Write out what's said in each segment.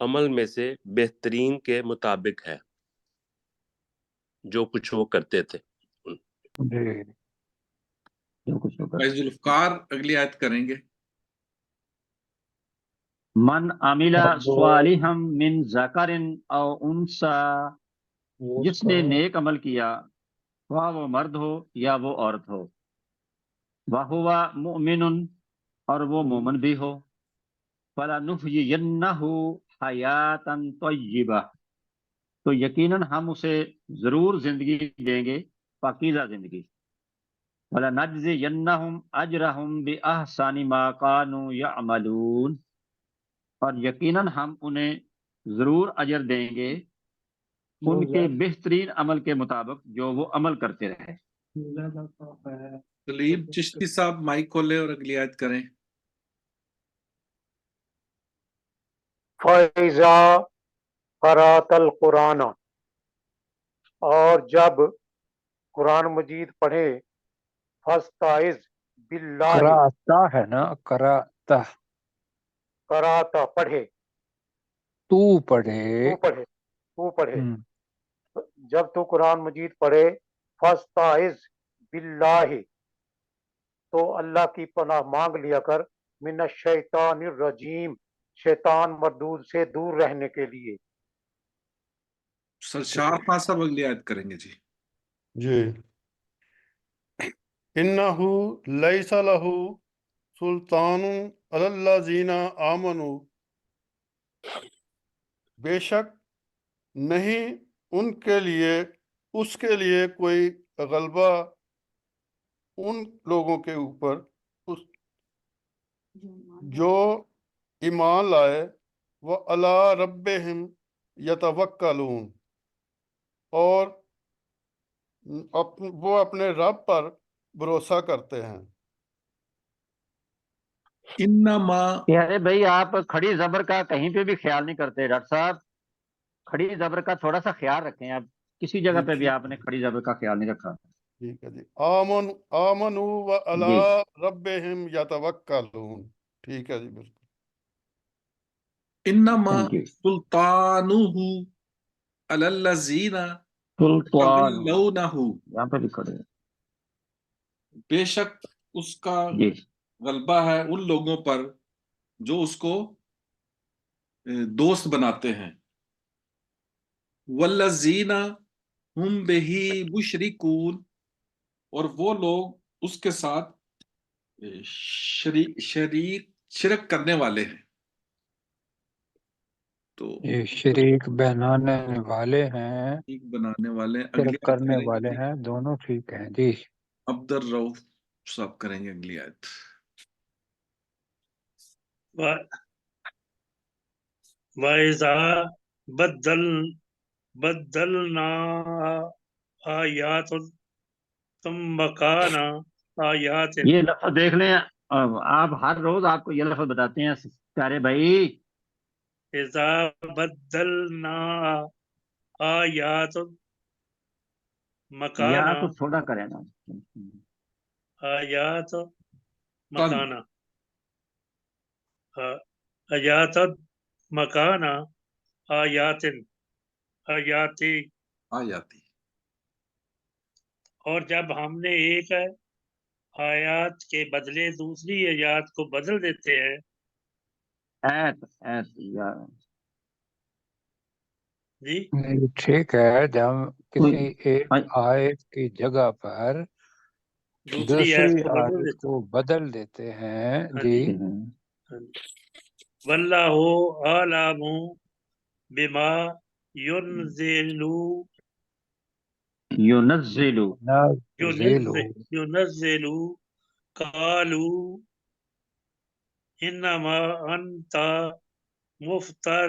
عمل میں سے بہترین کے مطابق ہے جو کچھ وہ کرتے تھے۔ جی جو کچھ ہوگا۔ بھائی ذوالفقار اگلی آیت کریں گے۔ من عمل صالحا من ذکر او انثى، جس نے نیک عمل کیا خواہ وہ مرد ہو یا وہ عورت ہو، وَهُوَ مُؤْمِنٌ، اور وہ مومن بھی ہو، فَلَنُحْيِيَنَّهُ حَيَاةً طَيِّبَةً، تو یقیناً ہم اسے ضرور زندگی دیں گے، پاکیزہ زندگی۔ وَلَنَجْزِيَنَّهُمْ أَجْرَهُمْ بِأَحْسَنِ مَا كَانُوا يَعْمَلُونَ، اور یقیناً ہم انہیں ضرور اجر دیں گے ان کے بہترین عمل کے مطابق جو وہ عمل کرتے رہے۔ سلیم چشتی صاحب مائک کھولے اور اگلی آیت کریں۔ فَإِذَا قَرَأْتَ الْقُرْآنَ، اور جب قرآن مجید پڑھے، فَاسْتَعِذْ بِاللَّهِ، کراتا ہے نا، کراتا، قرأت پڑھے، تو پڑھے۔ تو پڑھے، جب تو قرآن مجید پڑھے، فَاسْتَعِذْ بِاللَّهِ، تو اللہ کی پناہ مانگ لیا کر، من الشیطان الرجیم، شیطان مردود سے دور رہنے کے لیے۔ سرشار خان صاحب اگلی آیت کریں گے جی۔ جی، انہ لیس لہ سلطان علی الذین آمنوا، بے شک نہیں ان کے لیے، اس کے لیے کوئی غلبہ ان لوگوں کے اوپر جو ایمان لائے، وَعَلَىٰ رَبِّهِمْ يَتَوَکَّلُونَ، اور وہ اپنے رب پر بھروسہ کرتے ہیں۔ انما کہ ارے بھائی آپ کھڑی زبر کا کہیں پہ بھی خیال نہیں کرتے ڈاکٹر صاحب، کھڑی زبر کا تھوڑا سا خیال رکھیں آپ، کسی جگہ پہ بھی آپ نے کھڑی زبر کا خیال نہیں رکھا۔ ٹھیک ہے جی، آمنوا وعلی ربہم یتوکلون، ٹھیک ہے جی، بالکل۔ انما Thank you. سلطانہ علی الذین سلطان یتولونہ، یہاں پہ بھی کھڑے ہیں۔ بے شک اس کا جی، غلبہ ہے ان لوگوں پر جو اس کو دوست بناتے ہیں۔ والذین ہم بہ مشرکون، اور وہ لوگ اس کے ساتھ شرک کرنے والے ہیں۔ تو یہ شریک بہنانے والے ہیں، شریک بنانے والے ہیں۔ اگلی شرک آیت کرنے کریں گے والے جی، ہیں، دونوں ٹھیک ہیں جی۔ عبد الرؤف صاحب کریں گے اگلی آیت۔ وَإِذَا بدلنا آیات ثم کان آیات، یہ لفظ دیکھ لیں، آپ ہر روز آپ کو یہ لفظ بتاتے ہیں پیارے بھائی۔ اذا بدلنا آیات یا مکانا، تو تھوڑا کریں نا۔ آیات مکانا، آیات مکانا آیاتن، آیاتی، آیاتی، اور جب ہم نے ایک آیات کے بدلے دوسری آیات کو بدل دیتے ہیں، ایت یا جی نہیں، ٹھیک ہے، جب کسی ایک آیت کی جگہ پر دوسری آیت دوسری کو بدل آیت دیتے کو بدل دیتے ہیں ہاں جی۔ جی، ہاں جی۔ واللہ عالم بما ينزل یونزل، نازل قالوا انما انت مفتر،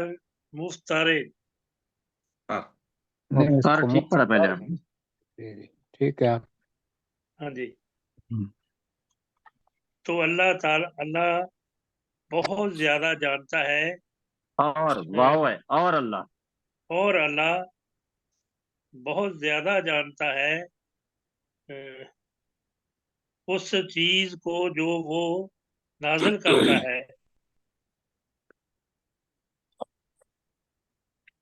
نہیں، اس سر کو ٹھیک پڑا پہلے آپ نے۔ جی، ٹھیک ہے۔ ہاں جی۔ تو اللہ تعالی، اللہ بہت زیادہ جانتا ہے، اور واو ہے، اور اللہ، اور اللہ بہت زیادہ جانتا ہے اس چیز کو جو وہ نازل کرتا ہے۔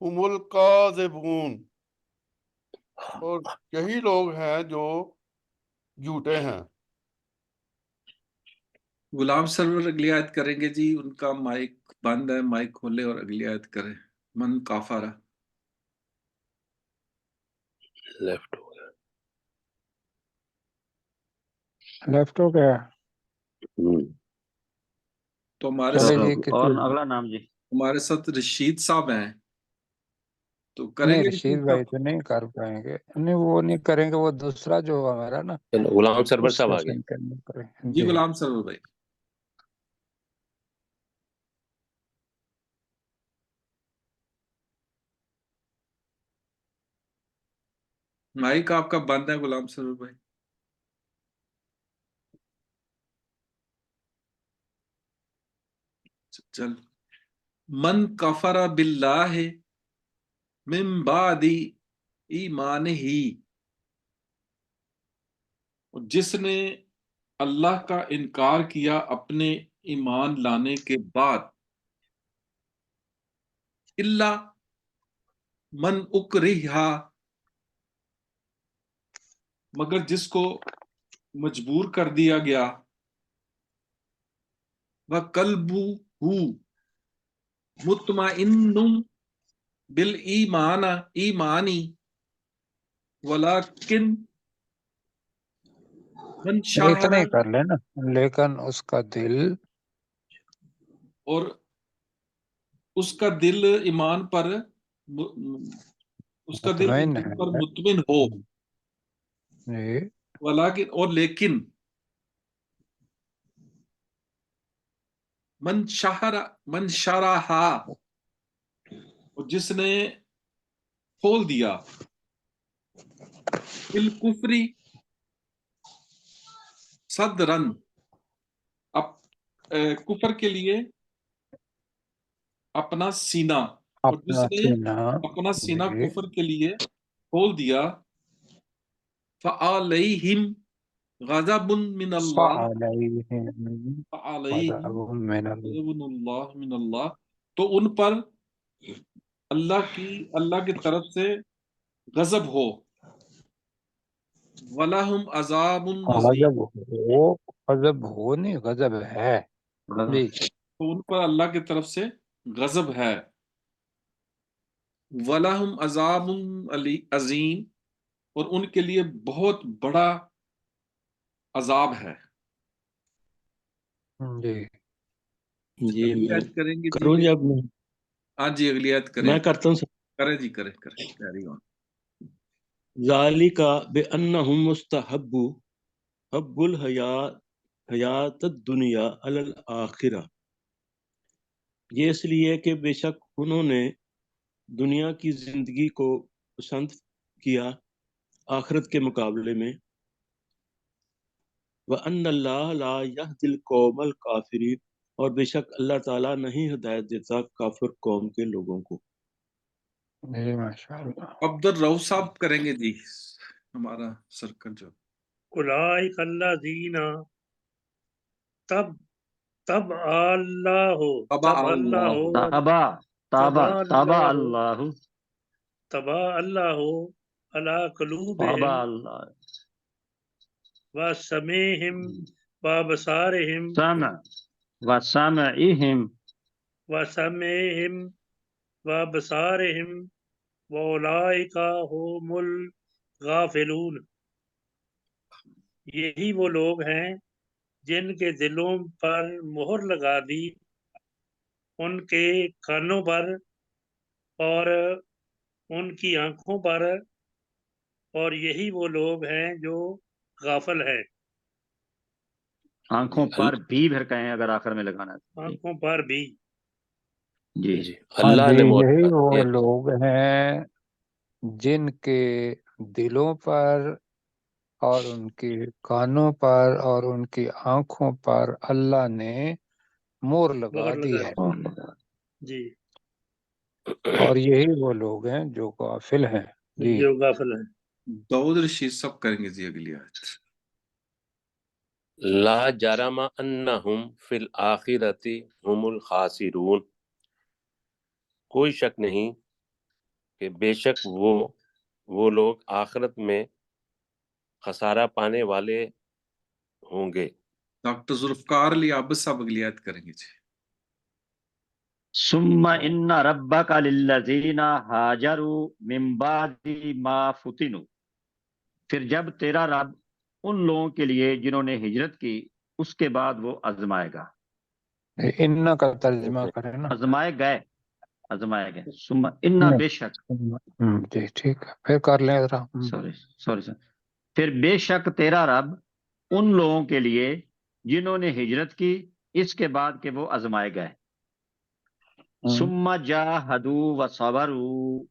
هم الکاذبون، اور یہی لوگ ہیں جو جھوٹے ہیں۔ غلام سرور اگلی آیت کریں گے جی، ان کا مائک بند ہے، مائک کھولے اور اگلی آیت کریں۔ من کافرہ، لیفٹ ہو گیا۔ لیفٹ ہو گیا۔ تو ہمارے چلے ساتھ جی اور کسی اگلا نام جی۔ ہمارے ساتھ رشید صاحب ہیں، تو کریں نہیں، گے رشید رشید بھائی صاحب؟ تو نہیں کر پائیں گے، نہیں وہ نہیں کریں گے، وہ دوسرا جو ہوگا میرا نا چلو غلام سرور اس صاحب آ گئے۔ سیشن کے اندر کریں جی غلام سرور بھائی۔ مائک آپ کا بند ہے غلام سرور بھائی۔ چل، من کفر باللہ من بعد ایمانہ، جس نے اللہ کا انکار کیا اپنے ایمان لانے کے بعد، اللہ من اکرہا، مگر جس کو مجبور کر دیا گیا، وَقَلْبُهُ مُطْمَئِنٌ بِالْإِيمَانِ وَلَكِنْ مَنْ لیکن شَهَرَ، ہی کر لینا، لیکن اس کا دل اور اس کا دل ایمان پر اس کا دل مطمئن ایمان پر ہے مطمئن ہو، جی، ولیکن اور لیکن من شرح، جس نے کھول دیا، بالکفری صدرن، کفر کے لیے اپنا سینہ، اور جس اپنا نے سینہ، اپنا سینہ جی، کفر کے لیے کھول دیا، فعلیہم غضب من اللہ، فَعَلَيْهِمْ فعلیہم غضب من اللہ، غضب من اللہ، تو ان پر اللہ کی طرف سے غضب ہو، وَلَهُمْ عَذَابٌ عَظِيمٌ، غضب ہو نہیں، غضب ہے جی۔ تو ان پر اللہ کی طرف سے غضب ہے، وَلَهُمْ عَذَابٌ عَظِيمٌ، اور ان کے لیے بہت بڑا عذاب ہے۔ جی جی اگلی میں آیت کریں گے کروں جی، اب ہاں جی اگلی آیت کریں، میں کرتا ہوں۔ کریں جی، کریں کیری آن۔ ذالک بانہم مستحبوا حب الحیات الدنیا علی الآخرہ، یہ اس لیے کہ بے شک انہوں نے دنیا کی زندگی کو پسند کیا آخرت کے مقابلے میں، وَأَنَّ اللَّهَ لَا يَهْدِي الْقَوْمَ الْكَافِرِينَ، اور بے شک اللہ تعالیٰ نہیں ہدایت دیتا کافر قوم کے لوگوں کو۔ جی ماشاء اللہ۔ عبد الرؤف صاحب کریں گے جی، ہمارا سرکل جو۔ اولئک الذین تب اللہ طبع اللہ، تابا اللہ تبا اللہ علی قلوبہم اللہ وسمعہم وابصارہم وسمعہم وابصارہم واولئک هم الغافلون، یہی وہ لوگ ہیں جن کے دلوں پر مہر لگا دی، ان کے کانوں پر اور ان کی آنکھوں پر، اور یہی وہ لوگ ہیں جو غافل ہیں۔ آنکھوں پر بھی پھر کہیں اگر آخر میں لگانا ہے۔ آنکھوں پر بھی۔ جی جی ہاں اللہ جی، نے مہر یہی لگا وہ دیا۔ لوگ ہیں جن کے دلوں پر اور ان کے کانوں پر اور ان کی آنکھوں پر اللہ نے مہر لگا مہر دی لگا ہے، جی، اور یہی وہ لوگ ہیں جو غافل ہیں جی۔ جو غافل ہیں۔ داؤد رشید صاحب کریں گے جی اگلی آیت۔ لا جرم انہم فی الآخرۃ ہم الخاسرون، کوئی شک نہیں کہ بے شک وہ لوگ آخرت میں خسارہ پانے والے ہوں گے۔ ڈاکٹر ذوالفقار علی عابد صاحب اگلی آیت کریں گے جی۔ ثم ان ربک للذین ہاجروا من بعد ما فتنوا، پھر جب تیرا رب ان لوگوں کے لیے جنہوں نے ہجرت کی اس کے بعد وہ آزمائے گا، ان کا ترجمہ کریں نا۔ آزمائے گئے ثم ان بے شک، جی ٹھیک ہے، پھر کر لیں ذرا۔ سوری پھر بے شک تیرا رب ان لوگوں کے لیے جنہوں نے ہجرت کی اس کے بعد کہ وہ آزمائے گئے، ثم جاہدوا وصبروا،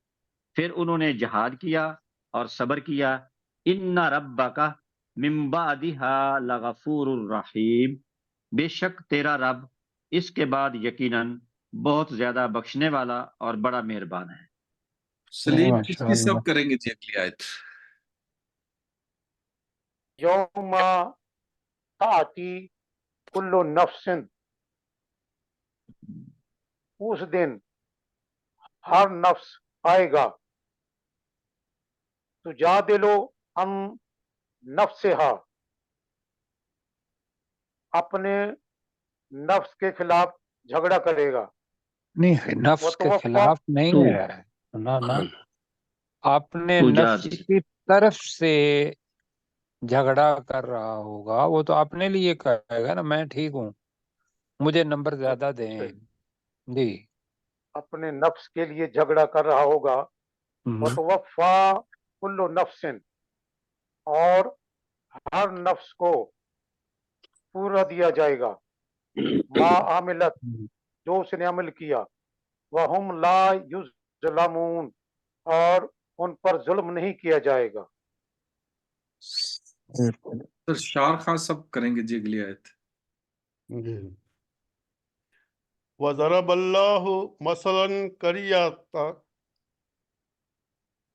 پھر انہوں نے جہاد کیا اور صبر کیا، ان ربک من بعدها لغفور الرحیم، بے شک تیرا رب اس کے بعد یقیناً بہت زیادہ بخشنے والا اور بڑا مہربان ہے۔ سلیم ماشاء چشتی اللہ۔ صاحب کریں گے جی اگلی آیت۔ یوم تاتی کل نفس، اس دن ہر نفس آئے گا، تجادلو عن نفسہا، اپنے نفس کے خلاف جھگڑا کرے گا، نہیں، نفس کے وتوفا، خلاف نہیں تو ہے، نہ اپنے نفس تجادل، کی طرف سے جھگڑا کر رہا ہوگا، وہ تو اپنے لیے کہے گا نا میں ٹھیک ہوں، مجھے نمبر زیادہ دیں۔ جی اپنے نفس کے لیے جھگڑا کر رہا ہوگا، وتوفا کل نفس، اور ہر نفس کو پورا دیا جائے گا، ما عملت، جو اس نے عمل کیا، وہم لا یظلمون، اور ان پر ظلم نہیں کیا جائے گا۔ سر شار خان صاحب کریں گے جی اگلی آیت۔ جی وَضَرَبَ اللَّهُ مَثَلًا قَرْيَةً،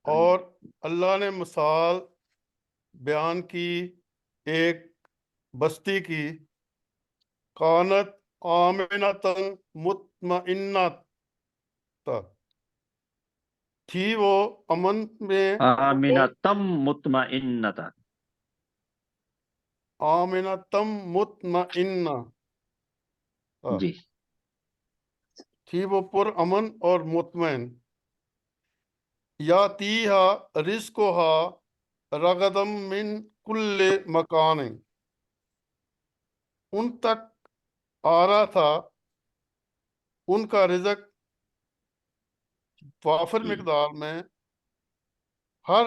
اور اللہ نے مثال بیان کی ایک بستی کی، کانت آمنۃ مطمئنۃ، تھی وہ امن میں، آمنتم مطمئنتا، آمنتم مطمئنہ، جی تھی وہ پر امن اور مطمئن، یاتیہا رزقہا رغدم من کل مکان، ان تک آ رہا تھا ان کا رزق وافر مقدار میں، ہر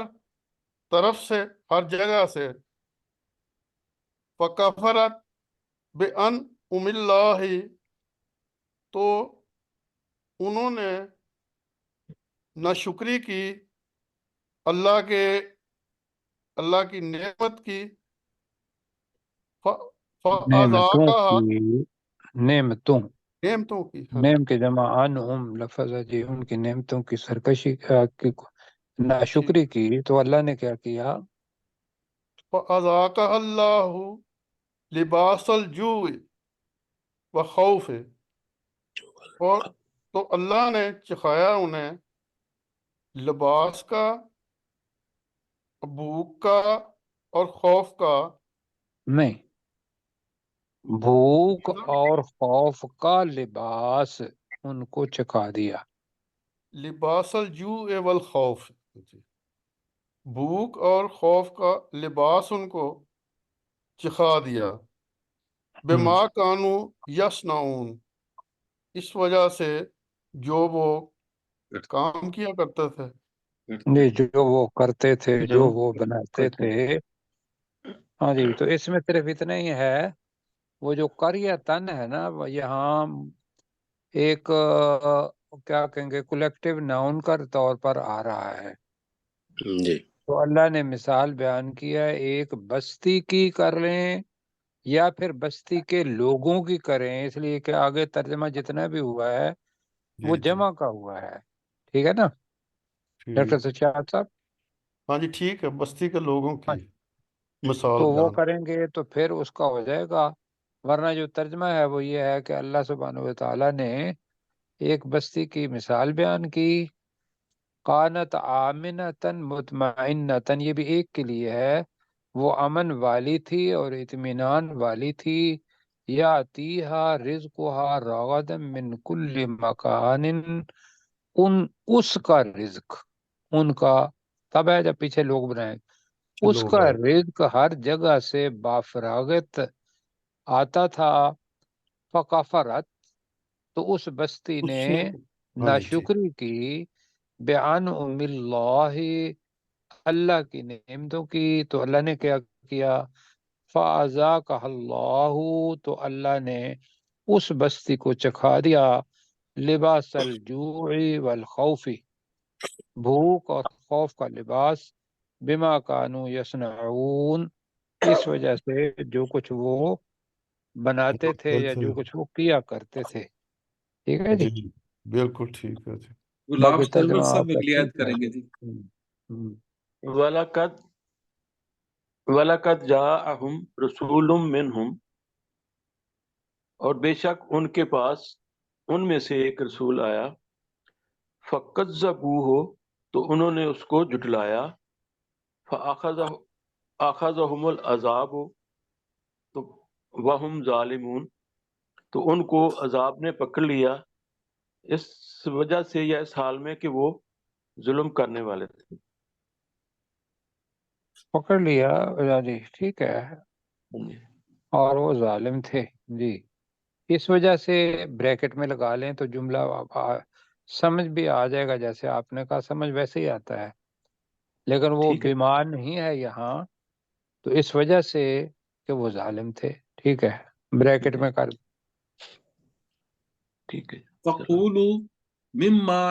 طرف سے، ہر جگہ سے، فکفرت بِأَنْعُمِ اللَّہِ، تو انہوں نے ناشکری کی اللہ کی نعمت کی، فَأَذَاقَهَا، نعمتوں نعمتوں کی، ہاں نعم کے جمع انعم لفظ ہے جی، ان کی نعمتوں کی سرکشی کی ٹھیک، ناشکری کی تو اللہ نے کیا کیا؟ فَأَذَاقَهَا اللَّهُ لِبَاسَ الْجُوعِ وَخَوْفِ، اور تو اللہ نے چکھایا انہیں لباس کا، بھوک کا اور خوف کا، نہیں، بھوک اور خوف کا لباس ان کو چکھا دیا۔ لباس الجوع والخوف، بھوک اور خوف کا لباس ان کو چکھا دیا، بما کانوا یصنعون، اس وجہ سے جو وہ کام کیا کرتے تھے، جی جو وہ کرتے تھے، جو وہ بناتے کرتے تھے۔ ہاں جی، تو اس میں صرف اتنا ہی ہے، وہ جو قریہ تن ہے نا، وہ یہاں ایک کیا کہیں گے کولیکٹیو ناؤن کا طور پر آ رہا ہے۔ جی تو اللہ نے مثال بیان کیا ہے، ایک بستی کی کر لیں یا پھر بستی کے لوگوں کی کریں، اس لیے کہ آگے ترجمہ جتنا بھی ہوا ہے وہ جی جمع کا ہوا ہے، ٹھیک ہے نا ڈاکٹر ٹھیک، سچاد صاحب؟ ہاں جی ٹھیک ہے، بستی کے لوگوں ہاں، کی مثال تو وہ بیان، کریں گے تو پھر اس کا ہو جائے گا، ورنہ جو ترجمہ ہے وہ یہ ہے کہ اللہ سبحانہ و تعالیٰ نے ایک بستی کی مثال بیان کی قانت آمنتن مطمئنتن، یہ بھی ایک کے لیے ہے، وہ امن والی تھی اور اطمینان والی تھی، یاتیہا رزقہا رغدا من کل مکان، اس کا رزق، ان کا تب ہے جب پیچھے لوگ بنائے، اس کا رزق ہر جگہ سے بافراغت آتا تھا، فکفرت، تو اس بستی نے ناشکری کی، بِأَنْعُمِ اللہ، اللہ کی نعمتوں کی، تو اللہ نے کیا کیا، فَأَذَاقَهَا اللَّهُ، تو اللہ نے اس بستی کو چکھا دیا، لباس الجوع والخوف، بھوک اور خوف کا لباس، بما کانوا یصنعون، اس وجہ سے جو کچھ وہ بناتے تھے یا جو کچھ وہ کیا کرتے تھے۔ ٹھیک ہے جی، جی بالکل ٹھیک ہے جی۔ گلاب باقی سرور ترجمہ صاحب آپ کا اگلی آیت ٹھیک ہے۔ کریں گے جی۔ وَلَقَدْ جَاءَهُمْ رَسُولٌ مِّنْهُمْ، اور بے شک ان کے پاس ان میں سے ایک رسول آیا، فَكَذَّبُوهُ، تو انہوں نے اس کو جھٹلایا، فَأَخَذَهُمُ الْعَذَابُ، تو وَهُمْ ظَالِمُونَ، تو ان کو عذاب نے پکڑ لیا، اس وجہ سے یا اس حال میں کہ وہ ظلم کرنے والے تھے۔ پکڑ لیا جی، ٹھیک ہے، اور وہ ظالم تھے جی، اس وجہ سے بریکٹ میں لگا لیں تو جملہ سمجھ بھی آ جائے گا، جیسے آپ نے کہا سمجھ ویسے ہی آتا ہے، لیکن وہ ٹھیک ہے، بیمار نہیں ہے یہاں، تو اس وجہ سے کہ وہ ظالم تھے، ٹھیک ہے، بریکٹ میں کر ٹھیک ہے۔ فَقُولُوا مِمَّا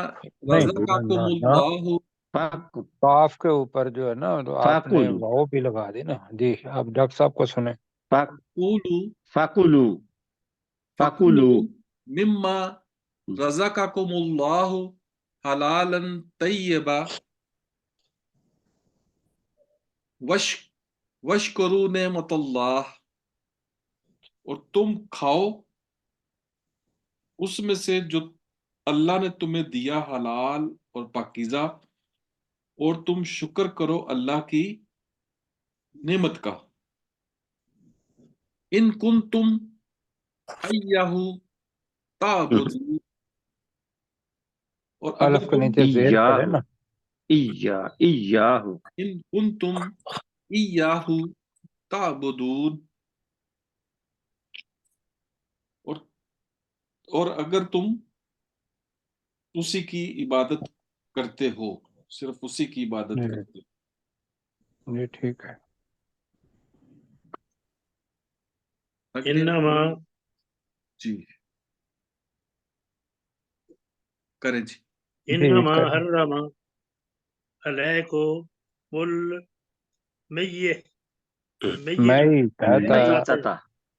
نہیں رَزَقَكُمُ نا، اللَّهُ، قاف کے اوپر جو ہے نا تو آپ نے فَاكُلُوا واو بھی لگا دی نا جی، اب ڈاکٹر صاحب کو سنیں۔ فَقُولُوا فَاكُلُوا فَقُولُوا مِمَّا رَزَقَكُمُ اللَّهُ حَلَالًا طَيِّبًا وَاشْكُرُوا نِعْمَتَ اللَّهِ، اور تم کھاؤ اس میں سے جو اللہ نے تمہیں دیا حلال اور پاکیزہ، اور تم شکر کرو اللہ کی نعمت کا، ان کنتم ایہ تعبدون، اور الف اگر کے تم نیچے زیر پڑے نا، إِيَّاهُ ان کنتم ایہ تعبدون، اور اگر تم اسی کی عبادت کرتے ہو، صرف اسی کی عبادت جی کرتے ہو۔ جی ٹھیک ہے۔ انما جی کریں جی۔ انما حرم علیکم المیت میتۃ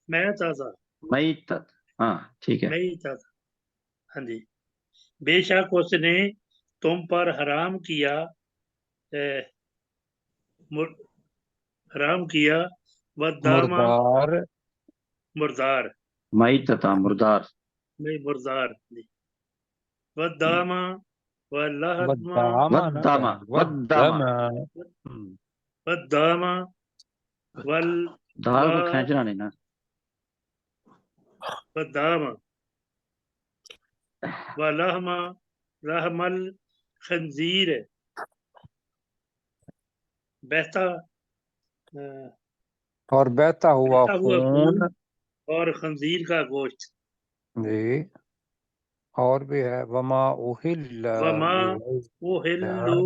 میتۃ، ہاں ٹھیک ہے، میتۃ، ہاں جی، بے شک اس نے تم پر حرام کیا، حرام کیا، ودامہ، مردار، مردار، میتۃ مردار، نہیں مردار، ودامہ، ولحمہ، ودامہ نہ ودامہ کہیں، ودامہ، ودامہ، دال کو کھینچنا نہیں نا، ودامہ، ولحمہ، رحم الخنزیر، بہتا اور بہتا ہوا خون، اور خنزیر کا گوشت، جی، اور بھی ہے وما اہل وما لغیر اہلو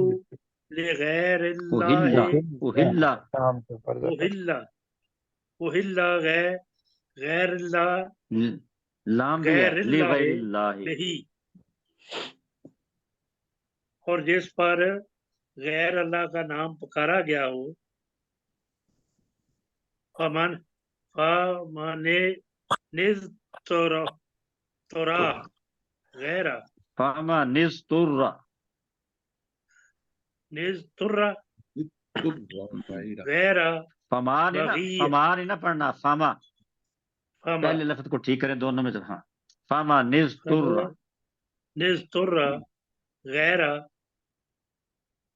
لغیر اللہ، اہلا شام کے پردہ کر، اہل غیر اللہ، لام بھی ہے غیر اللہ لغیر اللہ، نہیں، اور جس پر غیر اللہ کا نام پکارا گیا ہو، فمن تورا غیر فاما نستر، غیر فما بغی، نہیں نا پڑھنا، فاما فما پہلے لفظ کو ٹھیک کریں دونوں میں سے، ہاں، فاما نستر، غیر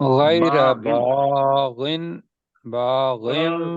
غیر باغن باغن باغم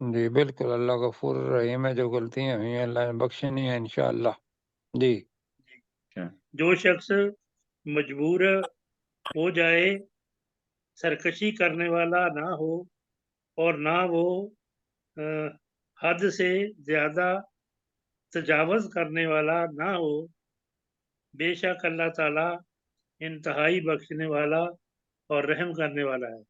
جی بالکل اللہ غفور رحیم ہے، جو غلطیاں ہوئی ہیں اللہ نے بخشنی ہیں انشاءاللہ۔ جی جو شخص مجبور ہو جائے سرکشی کرنے والا نہ ہو اور نہ وہ حد سے زیادہ تجاوز کرنے والا نہ ہو، بے شک اللہ تعالیٰ انتہائی بخشنے والا اور رحم کرنے والا ہے۔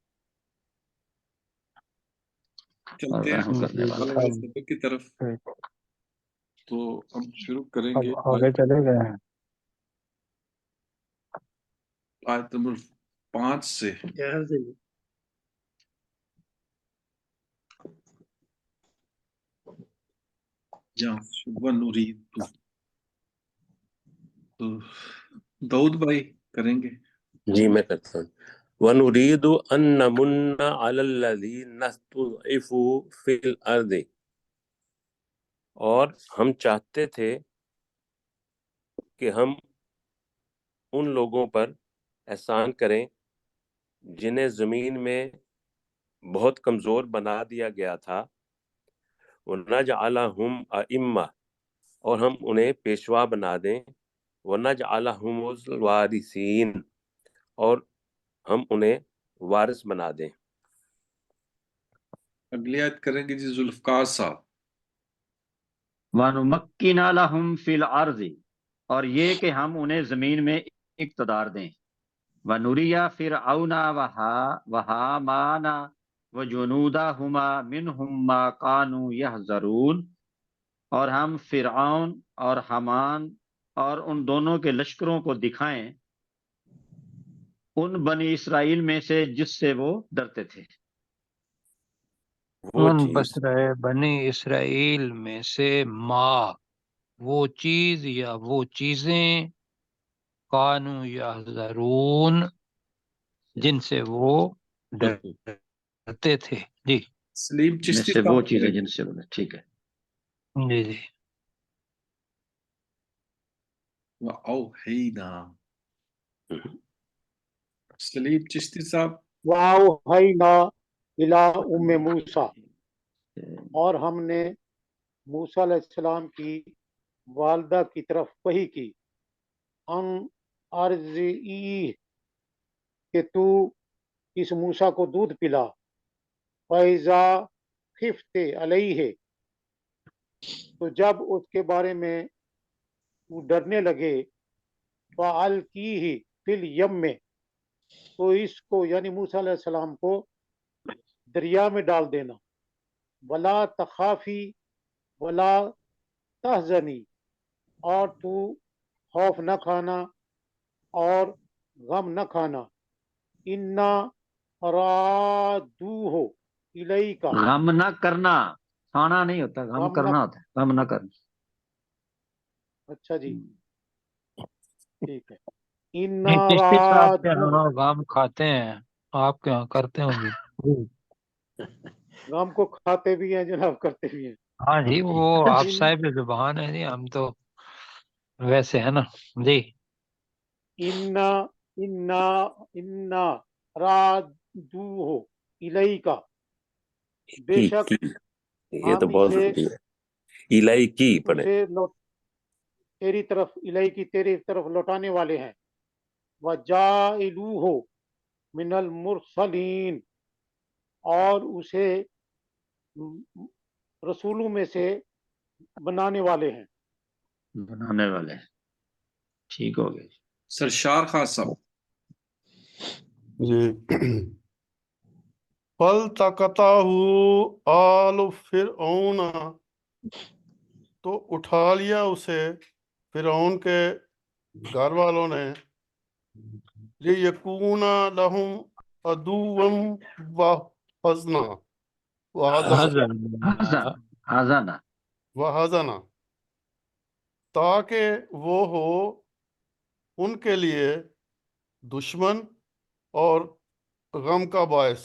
اور چلتے ہیں رحم کرنے جی، والا اگلے سبق کی طرف۔ تو اب شروع کریں اب گے آگے چلے گئے ہیں۔ آیت نمبر 5 سے۔ یہاں سے یہاں ونرید تو داؤد بھائی کریں گے۔ جی میں کرتا ہوں۔ وَنُرِيدُ أَن نَّمُنَّ عَلَى الَّذِينَ اسْتُضْعِفُوا فِي الْأَرْضِ، اور ہم چاہتے تھے کہ ہم ان لوگوں پر احسان کریں جنہیں زمین میں بہت کمزور بنا دیا گیا تھا، وَنَجْعَلَهُمْ أَئِمَّةً، اور ہم انہیں پیشوا بنا دیں، وَنَجْعَلَهُمُ الْوَارِثِينَ، اور ہم انہیں وارث بنا دیں۔ اگلی آیت کریں گے جی ذوالفقار صاحب۔ وَنُمَكِّنَ لَهُمْ فِي الْأَرْضِ، اور یہ کہ ہم انہیں زمین میں اقتدار دیں، وَنُرِيَ فِرْعَوْنَ وَهَامَانَ وَجُنُودَهُمَا مِنْهُمْ مَا كَانُوا يَحْذَرُونَ، اور ہم فرعون اور حامان اور ان دونوں کے لشکروں کو دکھائیں ان بنی اسرائیل میں سے جس سے وہ ڈرتے تھے۔ وہ ان چیز بسرائے بنی اسرائیل میں سے ماں وہ چیز یا وہ چیزیں کانو یحذرون جن سے وہ ڈرتے تھے۔ جی سلیم میں چشتی سے وہ صاحب چیزیں کریں گے۔ جن سے وہ ٹھیک ہے۔ جی جی وَأَوْحَيْنَا، سلیم چشتی صاحب۔ وَأَوْحَيْنَا إِلَىٰ أُمِّ موسیٰ، اور ہم نے موسیٰ علیہ السلام کی والدہ کی طرف وحی کی، ان ارضعیہ، کہ تو اس موسیٰ کو دودھ پلا، فَإِذَا خِفْتِ عَلَيْهِ، تو جب اس کے بارے میں تو ڈرنے لگے، فَأَلْقِيهِ فِي الْيَمِّ، تو اس کو یعنی موسیٰ علیہ السلام کو دریا میں ڈال دینا، وَلَا تَخَافِي وَلَا تَحْزَنِي، اور تو خوف نہ کھانا اور غم نہ کھانا، اِنَّا رَادُوهُ إِلَيْكَ، غم نہ کرنا، کھانا نہیں ہوتا، غم غم نہ، کرنا ہوتا ہے، غم نہ کرنا۔ اچھا جی ٹھیک ہے، اِنَّا نہیں، چشتی صاحب کے رَادُوهُ، ہاں غم کھاتے ہیں، آپ کے ہاں کرتے ہوں گے۔ غم کو کھاتے بھی ہیں جناب، کرتے بھی ہیں۔ ہاں جی وہ آپ صاحب زبان ہے جی، ہم تو ویسے ہے نا۔ جی اِنَّا رَادُوهُ إِلَيْكَ، بے شک یہ تو ہم بہت اسے ضروری ہے، الہی کی پڑھیں۔ تیری طرف الہی کی تیری طرف لوٹانے والے ہیں، وَجَائِلُوهُ مِنَ الْمُرْسَلِينَ، اور اسے رسولوں میں سے بنانے والے ہیں۔ بنانے والے ٹھیک ہو گئے۔ سرشار خان صاحب۔ جی فَالْتَقَطَهُ آلُ فِرْعَوْنَ، تو اٹھا لیا اسے فرعون کے گھر والوں نے، لِيَكُونَ لَهُمْ عَدُوًّا وَحَزَنًا، تاکہ وہ ہو ان کے لیے دشمن اور غم کا باعث۔